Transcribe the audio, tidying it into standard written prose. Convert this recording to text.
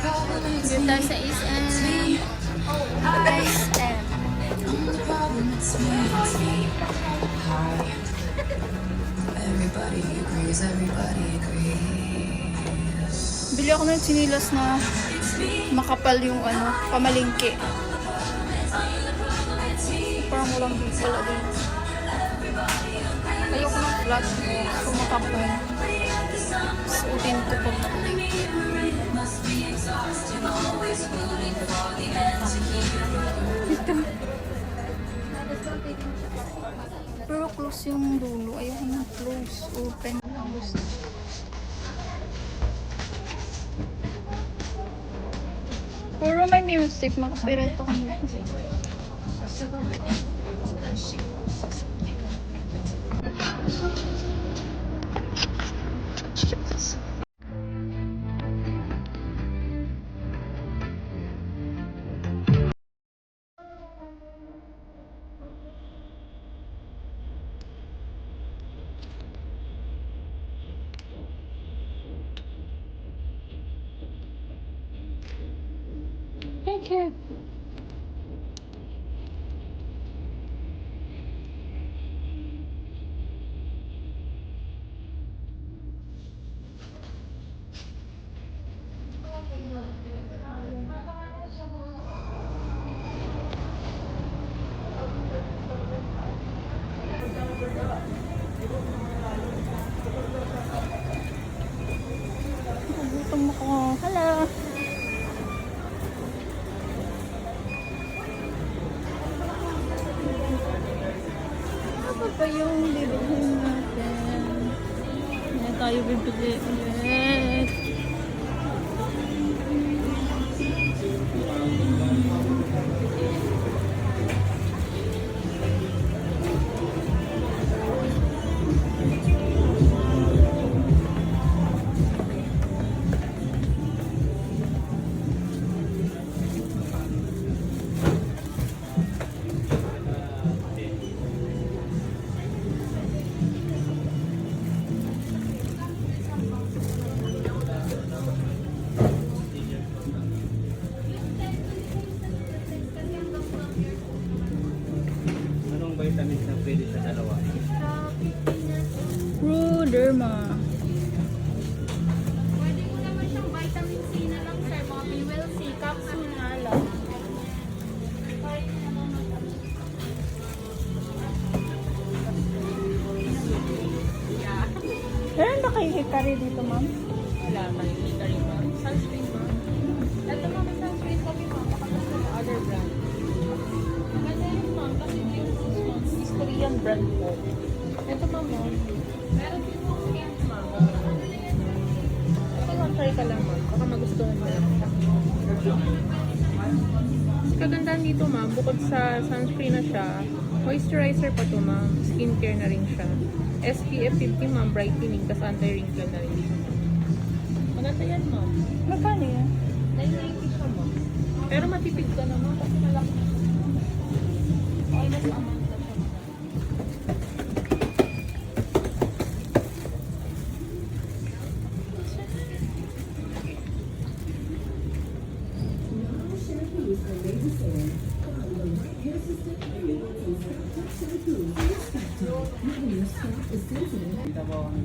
Dito tayo sa SM. SM. Bili ako ng sinilas na makapal yung ano, pamalingki. Parang walang pala din. Ayoko ng flat. Kung makapal. Suotin ko pag mamalingki. Ito. Pero close yung dulo. Ayoko na close. Open ang gusto. Puro may music. Makapirate ako nito. Thank you. Gutom ako. Hello. Ano pa yung bibilihin natin? Hindi tayo bibili ulit. Vitamins na pwede sa dalawa. Ruderma. Pwede mo naman siyang vitamin C na lang, sir. Mga B-Well C, capsule nga lang. Meron ba kayo hikari dito, ma'am? Wala, makikita rin ma'am. Sunscreen ma'am. Ito ma'am, may sunscreen kami ma'am. Baka gusto mo other brand. Maganda yun ma'am. Kasi yung ma'am is Korean brand po. Ito ma'am ma'am. Meron din po skins ma'am. Ito ma'am, try ka lang ma'am. Baka magustuhan mo lang siya. Kagandahan dito ma'am, bukod sa sunscreen na siya, moisturizer pa to ma'am. Skincare na rin siya. SPF 50 ma'am, brightening, tas anti-wrinkle na rin siya. Maganda yan ma'am. Magkano yan? 990 siya ma'am. Pero matipid ka na ma'am kasi malaki. Almost a month na siya ma'am. Kita po ang